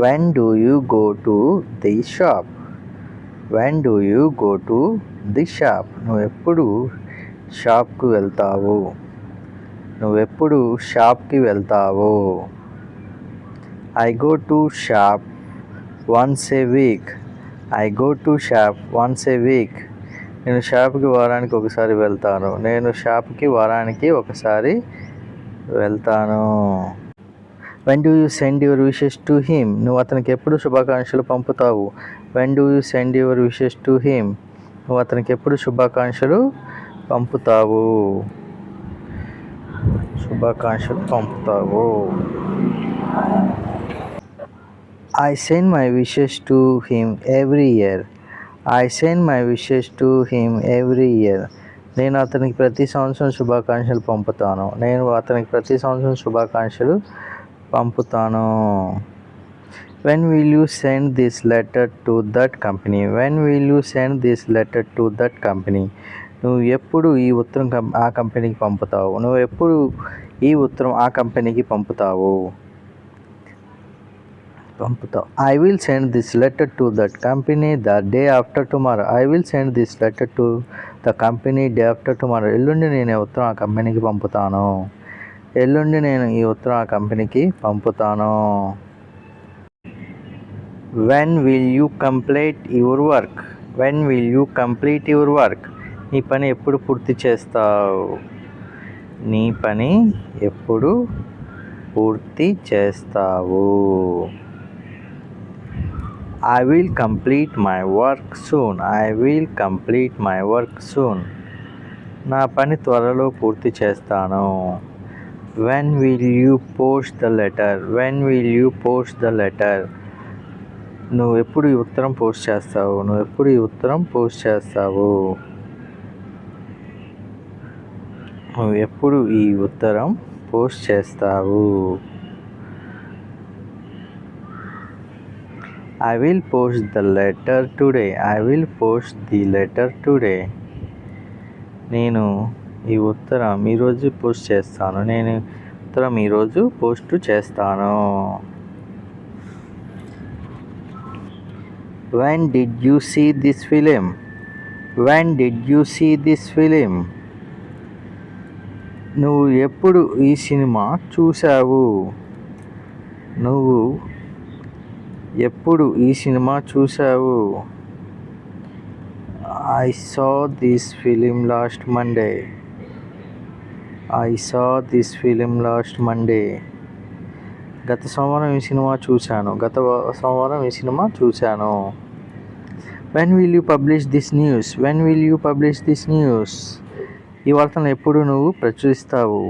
When do you go to the shop? When do you go to the shop? నువ్వెప్పుడు షాప్కి వెళ్తావు? నువ్వెప్పుడు షాప్కి వెళ్తావు? I go to shop once a week. I go to shop once a week. నేను షాప్కి వారానికి ఒకసారి వెళ్తాను. నేను షాప్కి వారానికి ఒకసారి వెళ్తాను. When do you send your wishes to him? నువ్వు అతనికి ఎప్పుడు శుభాకాంక్షలు పంపుతావు? When do you send your wishes to him? నువ్వు అతనికి ఎప్పుడు శుభాకాంక్షలు పంపుతావు? I send my wishes to him every year. I send my wishes to him every year. నేను అతనికి ప్రతి సంవత్సరం శుభాకాంక్షలు పంపుతాను. When will you send this letter to that company? When will you send this letter to that company? నువ్వు ఎప్పుడు ఈ ఉత్తరం ఆ కంపెనీకి పంపుతావు? నువ్వు ఎప్పుడు ఈ ఉత్తరం ఆ కంపెనీకి పంపుతావు? I will send this letter to that company the day after tomorrow. I will send this letter to the company day after tomorrow. ఎల్లుండి నేను ఈ ఉత్తరం ఆ కంపెనీకి పంపుతాను. When will you complete your work? When will you complete your work? నీ పని ఎప్పుడు పూర్తి చేస్తావు? I will complete my work soon. I will complete my work soon. నా పని త్వరలో పూర్తి చేస్తాను. When will you post the letter? When will you post the letter? నువ్వు ఎప్పుడు ఈ ఉత్తరం పోస్ట్ చేస్తావు? I will post the letter today. I will post the letter today. నేను ఈ ఉత్తరం ఈరోజు పోస్ట్ చేస్తాను. When did you see this film? When did you see this film? నువ్వు ఎప్పుడు ఈ సినిమా చూసావు? I saw this film last Monday. గత సోమవారం ఈ సినిమా చూశాను. When will you publish this news? ఈ వార్తలను ఎప్పుడు నువ్వు ప్రచురిస్తావు?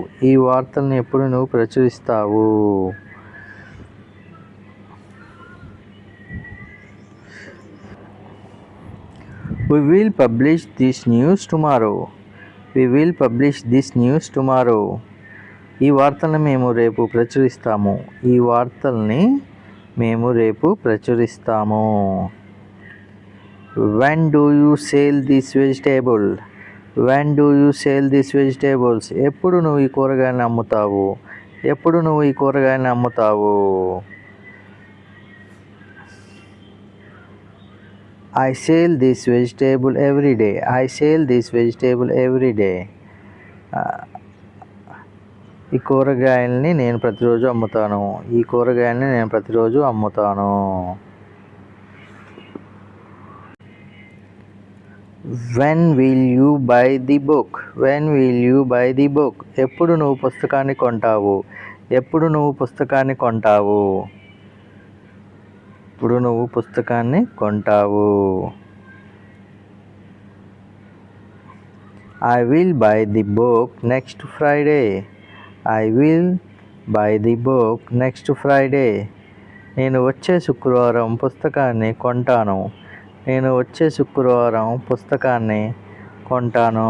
We will publish this news tomorrow. ఈ వార్తల్ని మేము రేపు ప్రచురిస్తాము. When do you sell this vegetable? ఎప్పుడు నువ్వు ఈ కూరగాయలను అమ్ముతావు? I sell this vegetable every day. ఈ కూరగాయల్ని నేను ప్రతిరోజు అమ్ముతాను. When will you buy the book? ఎప్పుడు నువ్వు పుస్తకాన్ని కొంటావు? I will buy the book next Friday. నేను వచ్చే శుక్రవారం పుస్తకాన్ని కొంటాను.